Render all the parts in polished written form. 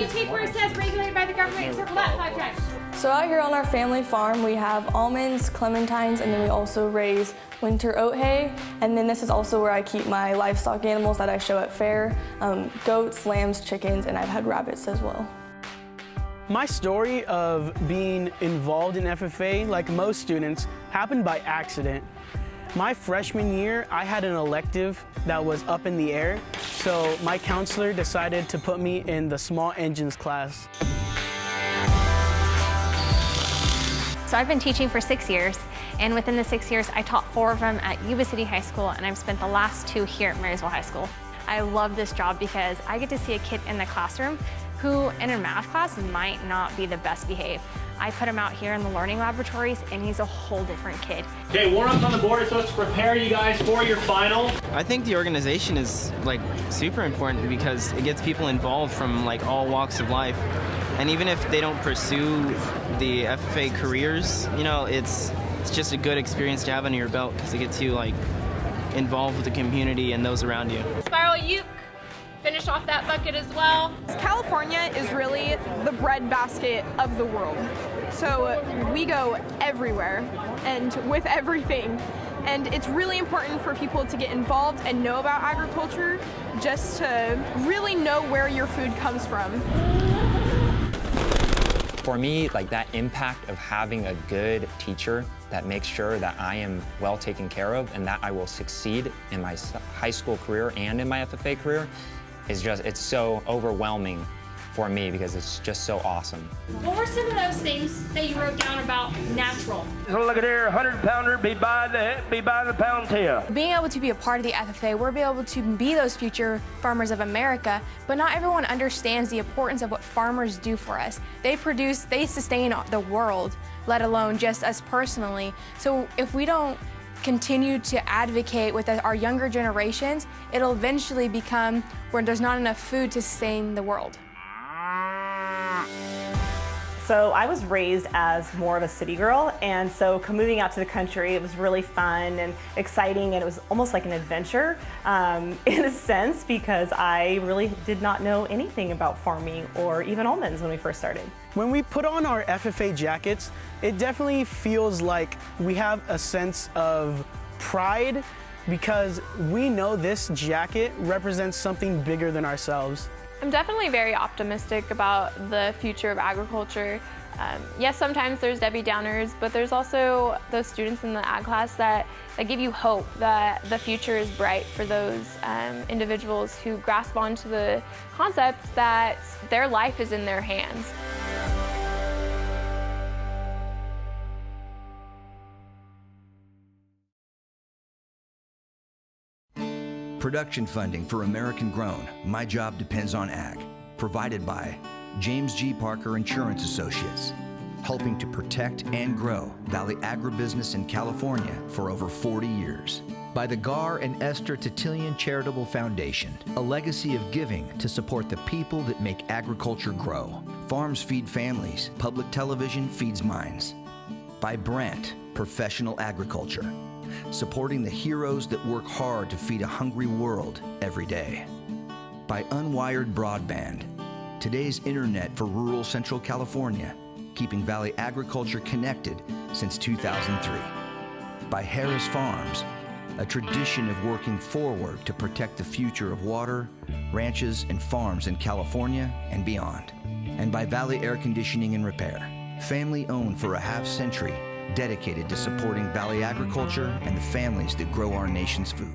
take where it says regulated by the government and circle that 5 times. So out here on our family farm, we have almonds, clementines, and then we also raise winter oat hay. And then this is also where I keep my livestock animals that I show at fair, goats, lambs, chickens, and I've had rabbits as well. My story of being involved in FFA, like most students, happened by accident. My freshman year, I had an elective that was up in the air, so my counselor decided to put me in the small engines class. So I've been teaching for 6 years, and within the 6 years, I taught 4 of them at Yuba City High School, and I've spent the last 2 here at Marysville High School. I love this job because I get to see a kid in the classroom who in a math class might not be the best behaved. I put him out here in the learning laboratories, and he's a whole different kid. Okay, warm-ups on the board is supposed to prepare you guys for your final. I think the organization is like super important because it gets people involved from like all walks of life. And even if they don't pursue the FFA careers, you know, it's just a good experience to have under your belt because it gets you like involved with the community and those around you. Spiral uke, finish off that bucket as well. California is really the breadbasket of the world. So we go everywhere and with everything. And it's really important for people to get involved and know about agriculture just to really know where your food comes from. For me, like that impact of having a good teacher that makes sure that I am well taken care of and that I will succeed in my high school career and in my FFA career is just, it's so overwhelming for me because it's just so awesome. What were some of those things that you wrote down about natural? So look at here, 100-pounder, be by the pound here. Being able to be a part of the FFA, we'll be able to be those future farmers of America, but not everyone understands the importance of what farmers do for us. They sustain the world, let alone just us personally. So if we don't continue to advocate with our younger generations, it'll eventually become where there's not enough food to sustain the world. So I was raised as more of a city girl, and so moving out to the country, it was really fun and exciting, and it was almost like an adventure in a sense because I really did not know anything about farming or even almonds when we first started. When we put on our FFA jackets, it definitely feels like we have a sense of pride because we know this jacket represents something bigger than ourselves. I'm definitely very optimistic about the future of agriculture. Yes, sometimes there's Debbie Downers, but there's also those students in the ag class that give you hope that the future is bright for those individuals who grasp onto the concept that their life is in their hands. Production funding for American Grown, My Job Depends on Ag, provided by James G. Parker Insurance Associates, helping to protect and grow Valley agribusiness in California for over 40 years. By the Gar and Esther Titilian Charitable Foundation, a legacy of giving to support the people that make agriculture grow. Farms feed families, public television feeds minds. By Brent, Professional Agriculture, supporting the heroes that work hard to feed a hungry world every day. By Unwired Broadband, today's internet for rural Central California, keeping Valley agriculture connected since 2003. By Harris Farms, a tradition of working forward to protect the future of water, ranches, and farms in California and beyond. And by Valley Air Conditioning and Repair, family-owned for a half-century, dedicated to supporting Valley agriculture and the families that grow our nation's food.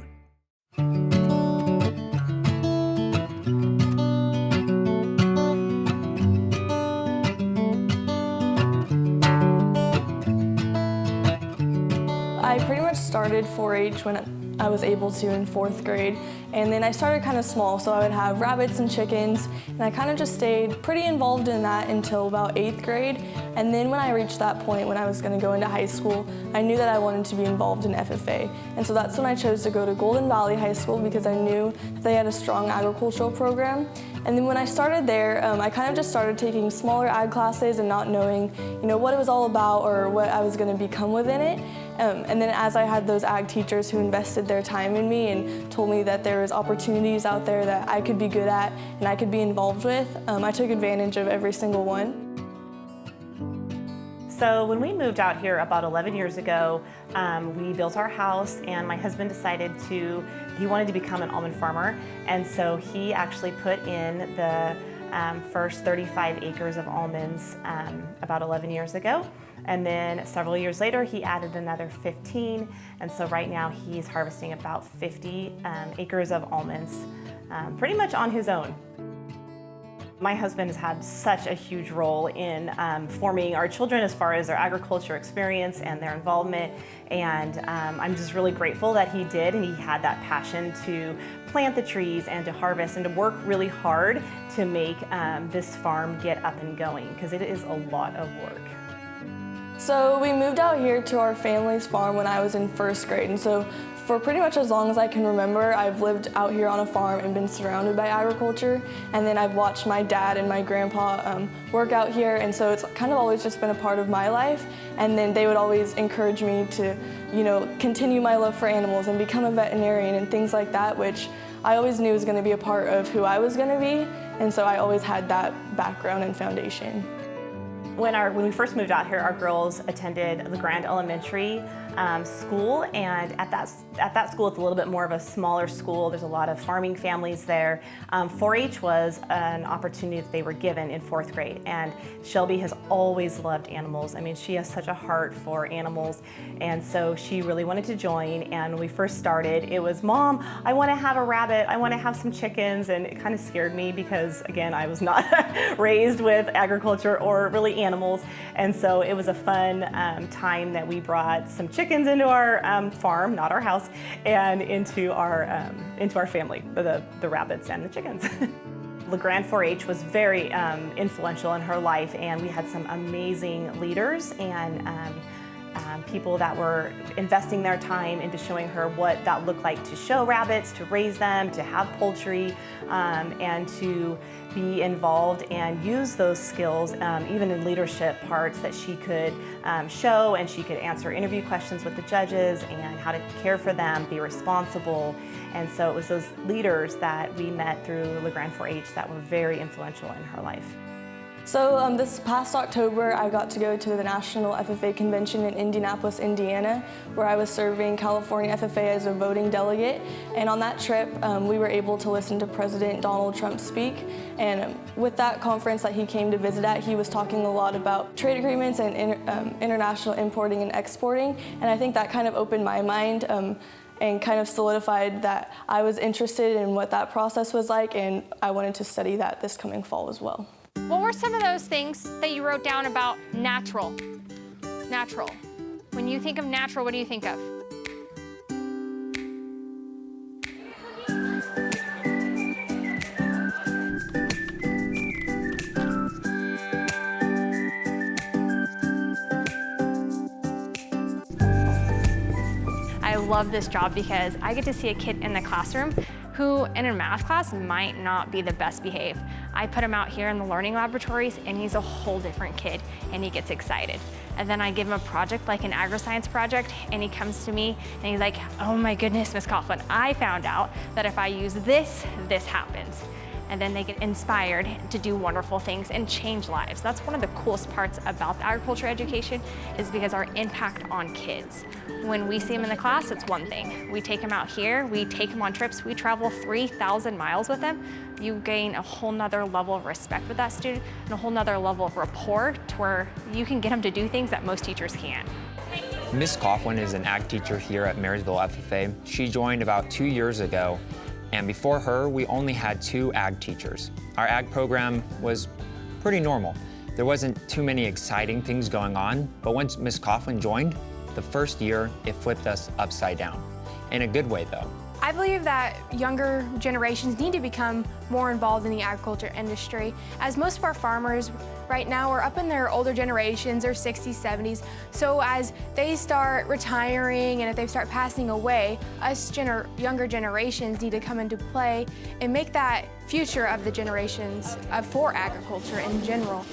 I pretty much started 4-H when I was able to in 4th grade, and then I started kind of small, so I would have rabbits and chickens, and I kind of just stayed pretty involved in that until about 8th grade. And then when I reached that point when I was going to go into high school, I knew that I wanted to be involved in FFA. And so that's when I chose to go to Golden Valley High School because I knew they had a strong agricultural program. And then when I started there, I kind of just started taking smaller ag classes and not knowing, what it was all about or what I was going to become within it. And then as I had those ag teachers who invested their time in me and told me that there was opportunities out there that I could be good at and I could be involved with, I took advantage of every single one. So when we moved out here about 11 years ago, we built our house and my husband decided he wanted to become an almond farmer. And so he actually put in the first 35 acres of almonds about 11 years ago. And then several years later, he added another 15. And so right now he's harvesting about 50 acres of almonds pretty much on his own. My husband has had such a huge role in forming our children as far as their agriculture experience and their involvement. And I'm just really grateful that he did, and he had that passion to plant the trees and to harvest and to work really hard to make this farm get up and going, because it is a lot of work. So we moved out here to our family's farm when I was in first grade, and so for pretty much as long as I can remember, I've lived out here on a farm and been surrounded by agriculture, and then I've watched my dad and my grandpa work out here, and so it's kind of always just been a part of my life. And then they would always encourage me to, continue my love for animals and become a veterinarian and things like that, which I always knew was going to be a part of who I was going to be, and so I always had that background and foundation. When we first moved out here, our girls attended LeGrand Elementary school, and at that school it's a little bit more of a smaller school. There's a lot of farming families there. 4-H was an opportunity that they were given in 4th grade, and Shelby has always loved animals. I mean, she has such a heart for animals, and so she really wanted to join. And when we first started, it was, "Mom, I want to have a rabbit, I want to have some chickens," and it kind of scared me because, again, I was not raised with agriculture or really animals, and so it was a fun time that we brought some chickens into our farm, not our house, and into our family, the rabbits and the chickens. LeGrand 4-H was very influential in her life, and we had some amazing leaders and people that were investing their time into showing her what that looked like to show rabbits, to raise them, to have poultry, and to be involved and use those skills, even in leadership parts that she could show, and she could answer interview questions with the judges and how to care for them, be responsible. And so it was those leaders that we met through LeGrand 4-H that were very influential in her life. So this past October, I got to go to the National FFA Convention in Indianapolis, Indiana, where I was serving California FFA as a voting delegate. And on that trip, we were able to listen to President Donald Trump speak. And with that conference that he came to visit at, he was talking a lot about trade agreements and international importing and exporting. And I think that kind of opened my mind and kind of solidified that I was interested in what that process was like, and I wanted to study that this coming fall as well. What were some of those things that you wrote down about natural? Natural. When you think of natural, what do you think of? I love this job because I get to see a kid in the classroom who in a math class might not be the best behaved. I put him out here in the learning laboratories and he's a whole different kid and he gets excited. And then I give him a project like an agri-science project and he comes to me and he's like, "Oh my goodness, Miss Coughlin, I found out that if I use this, this happens." And then they get inspired to do wonderful things and change lives. That's one of the coolest parts about the agriculture education, is because our impact on kids. When we see them in the class, it's one thing. We take them out here, we take them on trips, we travel 3,000 miles with them. You gain a whole nother level of respect with that student and a whole nother level of rapport to where you can get them to do things that most teachers can't. Miss Coughlin is an ag teacher here at Marysville FFA. She joined about 2 years ago, and before her, we only had 2 ag teachers. Our ag program was pretty normal. There wasn't too many exciting things going on, but once Miss Coughlin joined, the first year, it flipped us upside down. In a good way, though. I believe that younger generations need to become more involved in the agriculture industry, as most of our farmers right now are up in their older generations, their 60s, 70s. So as they start retiring and if they start passing away, us younger generations need to come into play and make that future of the generations for agriculture in general.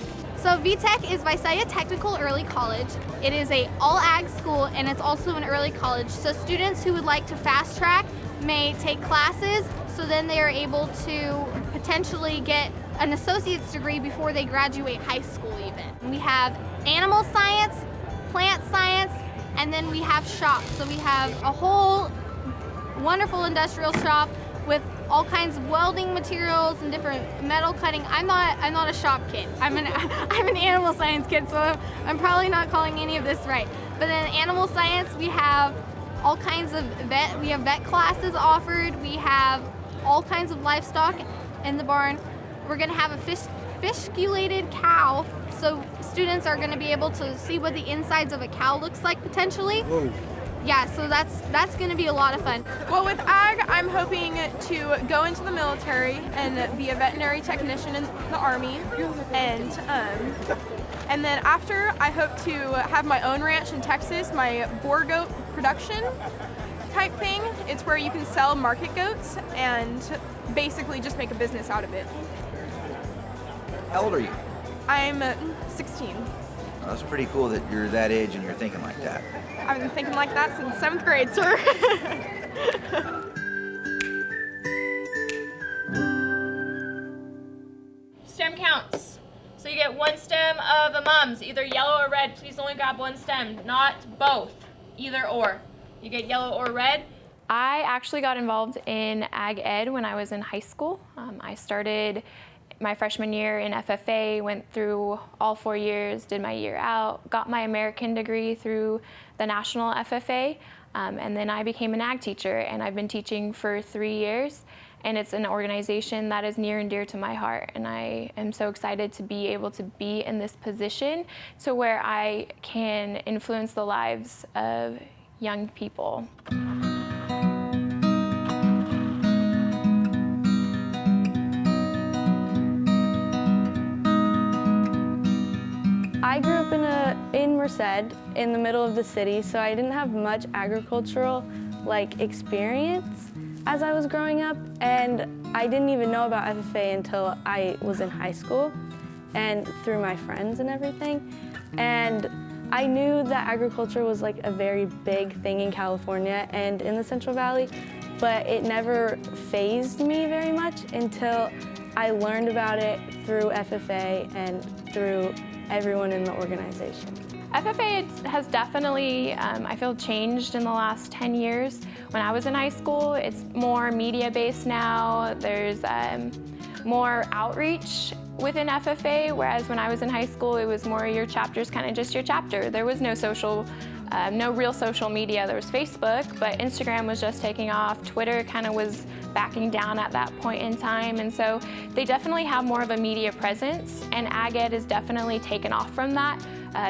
So VTech is Visalia Technical Early College. It is a all-ag school and it's also an early college. So students who would like to fast track may take classes so then they are able to potentially get an associate's degree before they graduate high school even. We have animal science, plant science, and then we have shops. So we have a whole wonderful industrial shop with all kinds of welding materials and different metal cutting. I'm not a shop kid. I'm an animal science kid, so I'm probably not calling any of this right. But then animal science, we have all kinds of we have vet classes offered. We have all kinds of livestock in the barn. We're gonna have a fishculated cow, so students are gonna be able to see what the insides of a cow looks like potentially. Whoa. Yeah, so that's going to be a lot of fun. Well, with ag, I'm hoping to go into the military and be a veterinary technician in the Army, and then after, I hope to have my own ranch in Texas, my boar goat production type thing. It's where you can sell market goats and basically just make a business out of it. How old are you? I'm 16. Well, that's pretty cool that you're that age and you're thinking like that. I've been thinking like that since 7th grade, sir. Stem counts. So you get one stem of a mums, either yellow or red. Please only grab one stem, not both, either or. You get yellow or red. I actually got involved in ag ed when I was in high school. I started my freshman year in FFA, went through all 4 years, did my year out, got my American degree through the national FFA, and then I became an ag teacher, and I've been teaching for 3 years, and it's an organization that is near and dear to my heart, and I am so excited to be able to be in this position to where I can influence the lives of young people. I grew up in Merced, in the middle of the city, so I didn't have much agricultural experience as I was growing up, and I didn't even know about FFA until I was in high school and through my friends and everything. And I knew that agriculture was a very big thing in California and in the Central Valley, but it never fazed me very much until I learned about it through FFA and through everyone in the organization. FFA has definitely, I feel, changed in the last 10 years. When I was in high school, it's more media-based now. There's more outreach within FFA, whereas when I was in high school, it was more your chapter's kind of just your chapter. There was no real social media. There was Facebook, but Instagram was just taking off. Twitter kind of was backing down at that point in time, and so they definitely have more of a media presence, and ag ed is definitely taken off from that.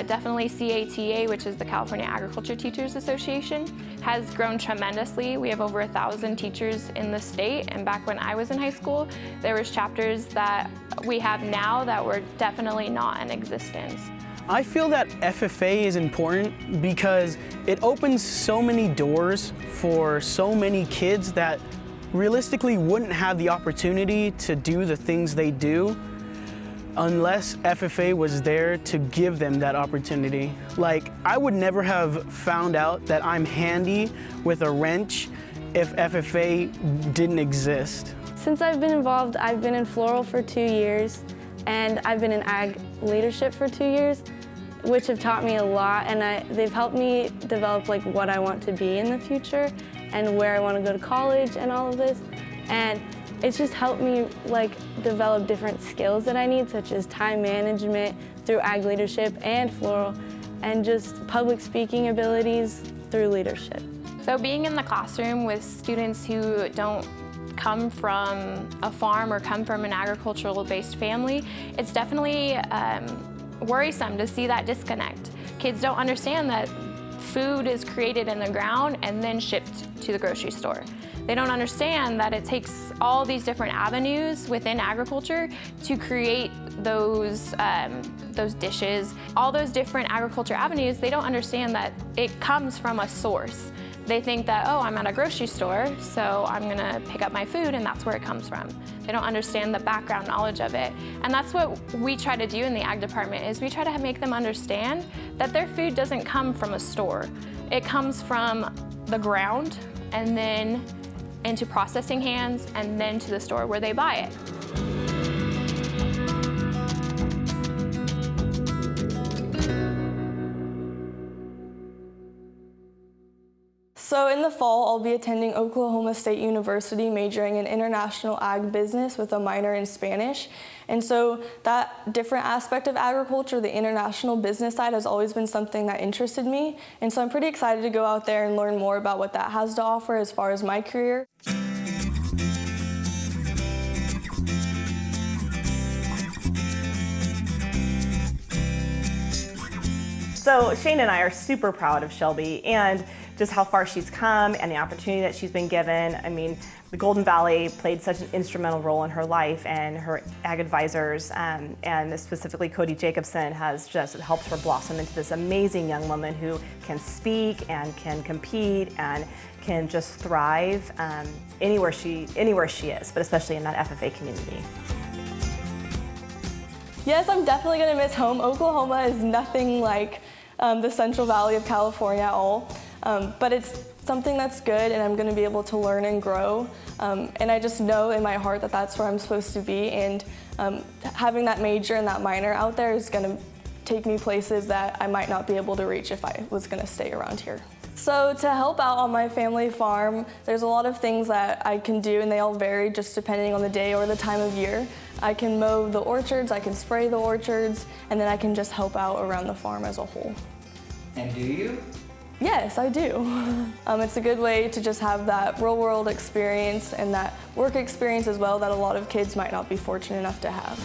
Definitely CATA, which is the California Agriculture Teachers Association, has grown tremendously. We have over 1,000 teachers in the state, and back when I was in high school, there was chapters that we have now that were definitely not in existence. I feel that FFA is important because it opens so many doors for so many kids that realistically wouldn't have the opportunity to do the things they do unless FFA was there to give them that opportunity. I would never have found out that I'm handy with a wrench if FFA didn't exist. Since I've been involved, I've been in floral for 2 years, and I've been in ag leadership for 2 years, which have taught me a lot, and they've helped me develop what I want to be in the future and where I want to go to college and all of this. And it's just helped me develop different skills that I need, such as time management through ag leadership and floral, and just public speaking abilities through leadership. So being in the classroom with students who don't come from a farm or come from an agricultural-based family, it's definitely worrisome to see that disconnect. Kids don't understand that food is created in the ground and then shipped to the grocery store. They don't understand that it takes all these different avenues within agriculture to create those dishes. All those different agriculture avenues, they don't understand that it comes from a source. They think that, oh, I'm at a grocery store, so I'm gonna pick up my food and that's where it comes from. They don't understand the background knowledge of it. And that's what we try to do in the ag department, is we try to make them understand that their food doesn't come from a store. It comes from the ground and then into processing hands and then to the store where they buy it. So in the fall, I'll be attending Oklahoma State University majoring in international ag business with a minor in Spanish. And so that different aspect of agriculture, the international business side, has always been something that interested me. And so I'm pretty excited to go out there and learn more about what that has to offer as far as my career. So Shane and I are super proud of Shelby and just how far she's come and the opportunity that she's been given. I mean, the Golden Valley played such an instrumental role in her life, and her ag advisors, and specifically Cody Jacobson, has just helped her blossom into this amazing young woman who can speak and can compete and can just thrive anywhere she is, but especially in that FFA community. Yes, I'm definitely going to miss home. Oklahoma is nothing like the Central Valley of California at all, but it's something that's good, and I'm going to be able to learn and grow. And I just know in my heart that that's where I'm supposed to be, and having that major and that minor out there is going to take me places that I might not be able to reach if I was going to stay around here. So to help out on my family farm, there's a lot of things that I can do, and they all vary just depending on the day or the time of year. I can mow the orchards, I can spray the orchards, and then I can just help out around the farm as a whole. And do you? Yes, I do. It's a good way to just have that real-world experience and that work experience as well that a lot of kids might not be fortunate enough to have.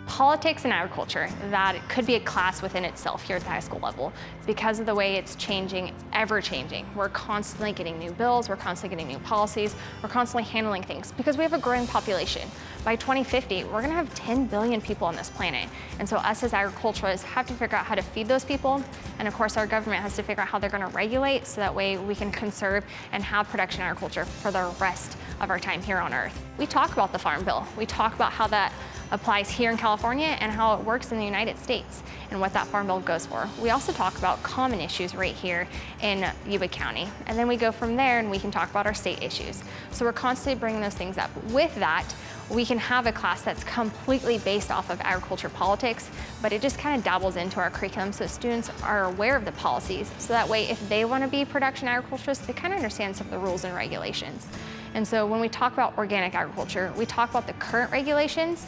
Politics and agriculture, that it could be a class within itself here at the high school level because of the way it's changing, ever changing. We're constantly getting new bills, we're constantly getting new policies, we're constantly handling things because we have a growing population. By 2050, we're gonna have 10 billion people on this planet. And so us as agriculturalists have to figure out how to feed those people. And of course, our government has to figure out how they're gonna regulate so that way we can conserve and have production agriculture for the rest of our time here on Earth. We talk about the Farm Bill. We talk about how that applies here in California and how it works in the United States and what that Farm Bill goes for. We also talk about common issues right here in Yuba County. And then we go from there and we can talk about our state issues. So we're constantly bringing those things up. With that, we can have a class that's completely based off of agriculture politics, but it just kind of dabbles into our curriculum so students are aware of the policies. So that way, if they want to be production agriculturists, they kind of understand some of the rules and regulations. And so when we talk about organic agriculture, we talk about the current regulations,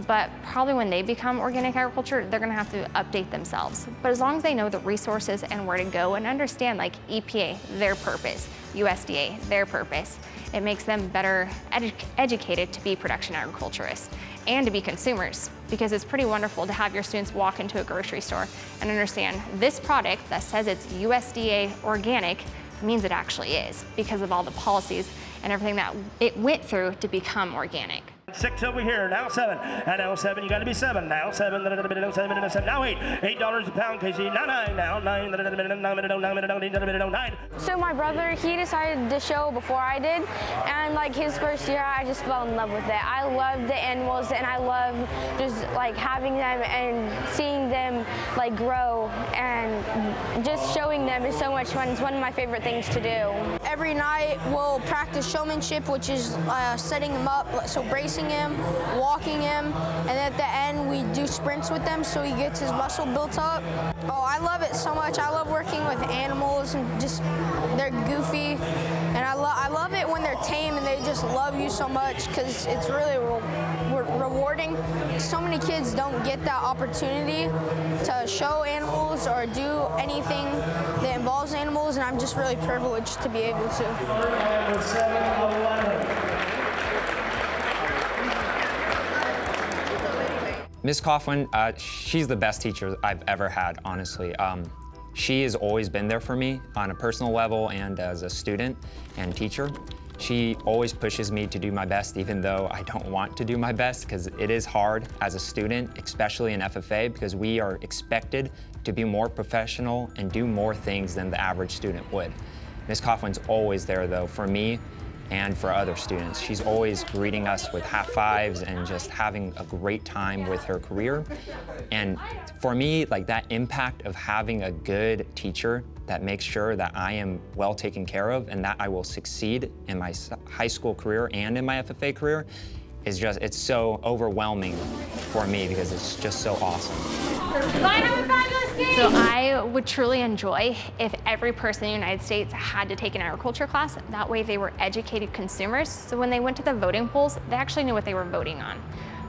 but probably when they become organic agriculture, they're gonna have to update themselves. But as long as they know the resources and where to go and understand like EPA, their purpose, USDA, their purpose, it makes them better educated to be production agriculturists and to be consumers, because it's pretty wonderful to have your students walk into a grocery store and understand this product that says it's USDA organic means it actually is because of all the policies and everything that it went through to become organic. 6 over here, now 7, and now 7, you gotta be 7, now 7, now 7, now 8, $8 a pound, Casey, now 9, now 9, 9. So my brother, he decided to show before I did, and like his first year, I just fell in love with it. I love the animals, and I love just like having them and seeing them like grow, and just showing them is so much fun. It's one of my favorite things to do. Every night we'll practice showmanship, which is setting them up, so bracing him, walking him, and at the end we do sprints with them so he gets his muscle built up. Oh, I love it so much. I love working with animals and just they're goofy, and I love it when they're tame and they just love you so much because it's really rewarding. So many kids don't get that opportunity to show animals or do anything that involves animals, and I'm just really privileged to be able to. Ms. Coughlin, she's the best teacher I've ever had, honestly. She has always been there for me on a personal level and as a student and teacher. She always pushes me to do my best, even though I don't want to do my best, because it is hard as a student, especially in FFA, because we are expected to be more professional and do more things than the average student would. Ms. Coughlin's always there, though, for me and for other students. She's always greeting us with high fives and just having a great time with her career. And for me, like, that impact of having a good teacher that makes sure that I am well taken care of and that I will succeed in my high school career and in my FFA career is just, it's so overwhelming for me because it's just so awesome. So I would truly enjoy if every person in the United States had to take an agriculture class. That way they were educated consumers. So when they went to the voting polls, they actually knew what they were voting on.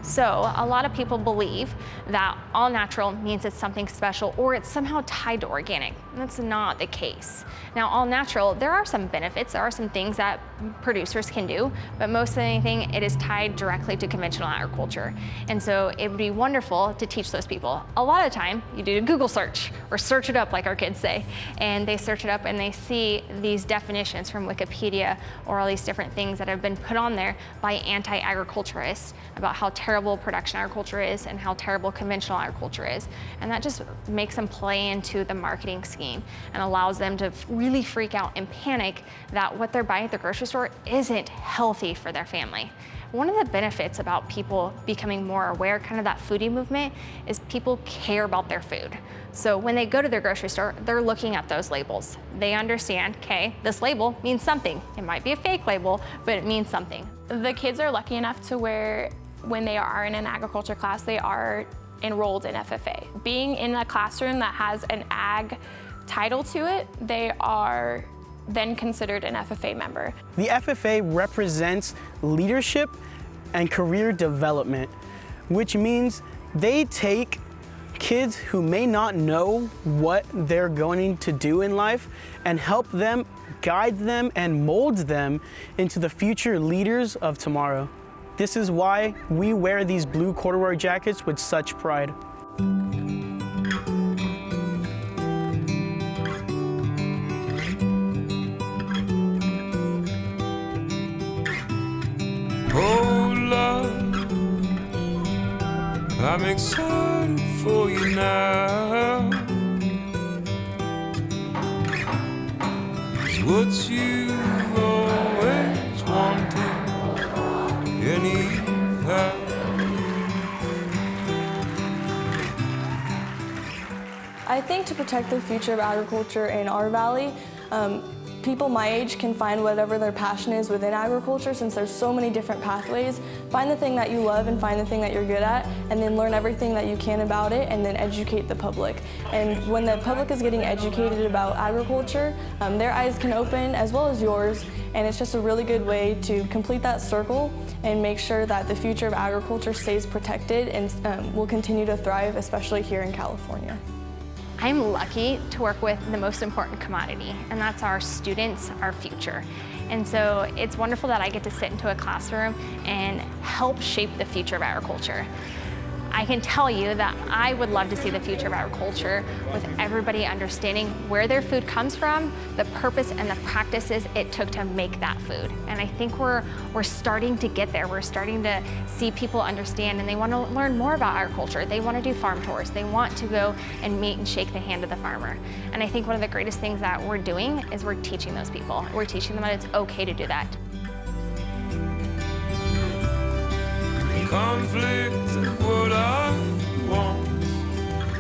So a lot of people believe that all natural means it's something special or it's somehow tied to organic. That's not the case. Now, all natural, there are some benefits, there are some things that producers can do, but most of anything, it is tied directly to conventional agriculture. And so it would be wonderful to teach those people. A lot of the time, you do a Google search or search it up like our kids say, and they search it up and they see these definitions from Wikipedia or all these different things that have been put on there by anti-agriculturists about how terrible production agriculture is and how terrible conventional agriculture is. And that just makes them play into the marketing scheme and allows them to really freak out and panic that what they're buying at the grocery store isn't healthy for their family. One of the benefits about people becoming more aware, kind of that foodie movement, is people care about their food. So when they go to their grocery store, they're looking at those labels. They understand, okay, this label means something. It might be a fake label, but it means something. The kids are lucky enough to where when they are in an agriculture class, they are enrolled in FFA. Being in a classroom that has an ag title to it, they are then considered an FFA member. The FFA represents leadership and career development, which means they take kids who may not know what they're going to do in life and help them, guide them, and mold them into the future leaders of tomorrow. This is why we wear these blue corduroy jackets with such pride. Oh love, I'm excited for you now. It's what you've always wanted, anyhow. I think to protect the future of agriculture in our valley, people my age can find whatever their passion is within agriculture, since there's so many different pathways. Find the thing that you love and find the thing that you're good at, and then learn everything that you can about it, and then educate the public. And when the public is getting educated about agriculture, their eyes can open as well as yours, and it's just a really good way to complete that circle and make sure that the future of agriculture stays protected and will continue to thrive, especially here in California. I'm lucky to work with the most important commodity, and that's our students, our future. And so it's wonderful that I get to sit into a classroom and help shape the future of agriculture. I can tell you that I would love to see the future of agriculture with everybody understanding where their food comes from, the purpose and the practices it took to make that food. And I think we're starting to get there. We're starting to see people understand, and they want to learn more about agriculture. They want to do farm tours. They want to go and meet and shake the hand of the farmer. And I think one of the greatest things that we're doing is we're teaching those people. We're teaching them that it's okay to do that. Conflict of what I want,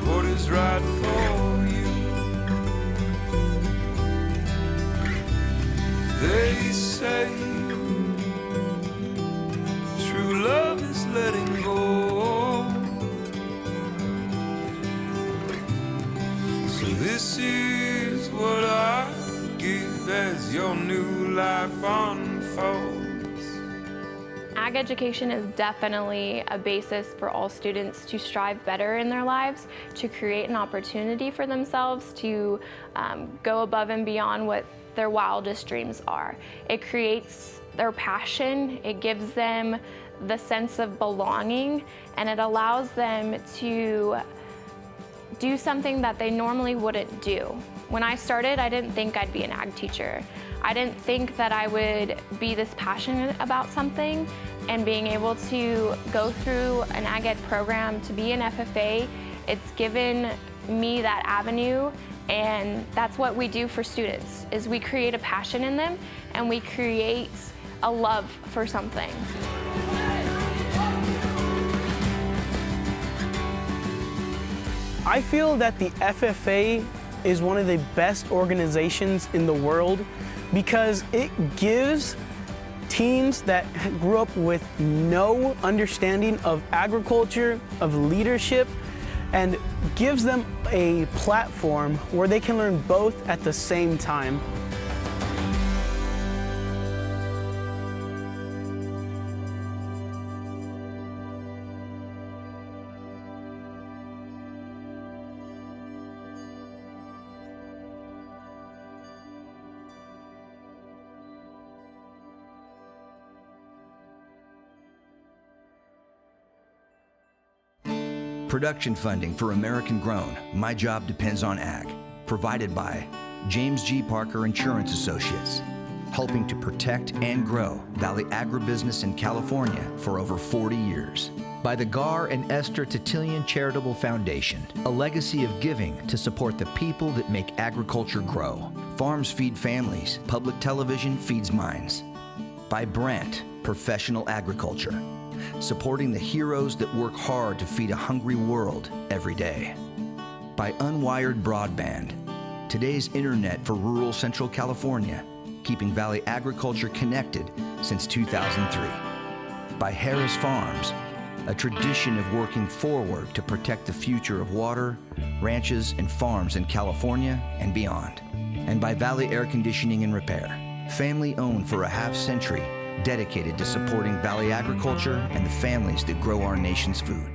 what is right for you. They say true love is letting go. So this is what I give as your new life unfolds. Ag education is definitely a basis for all students to strive better in their lives, to create an opportunity for themselves to go above and beyond what their wildest dreams are. It creates their passion, it gives them the sense of belonging, and it allows them to do something that they normally wouldn't do. When I started, I didn't think I'd be an ag teacher. I didn't think that I would be this passionate about something, and being able to go through an ag ed program to be an FFA, it's given me that avenue, and that's what we do for students, is we create a passion in them and we create a love for something. I feel that the FFA is one of the best organizations in the world because it gives teens that grew up with no understanding of agriculture, of leadership, and gives them a platform where they can learn both at the same time. Production funding for American Grown, My Job Depends on Ag, provided by James G. Parker Insurance Associates, helping to protect and grow Valley agribusiness in California for over 40 years. By the Gar and Esther Titillion Charitable Foundation, a legacy of giving to support the people that make agriculture grow. Farms feed families, public television feeds minds. By Brent, Professional Agriculture, supporting the heroes that work hard to feed a hungry world every day. By Unwired Broadband, today's internet for rural Central California, keeping Valley agriculture connected since 2003. By Harris Farms, a tradition of working forward to protect the future of water, ranches, and farms in California and beyond. And by Valley Air Conditioning and Repair, family-owned for a half-century, dedicated to supporting Valley agriculture and the families that grow our nation's food.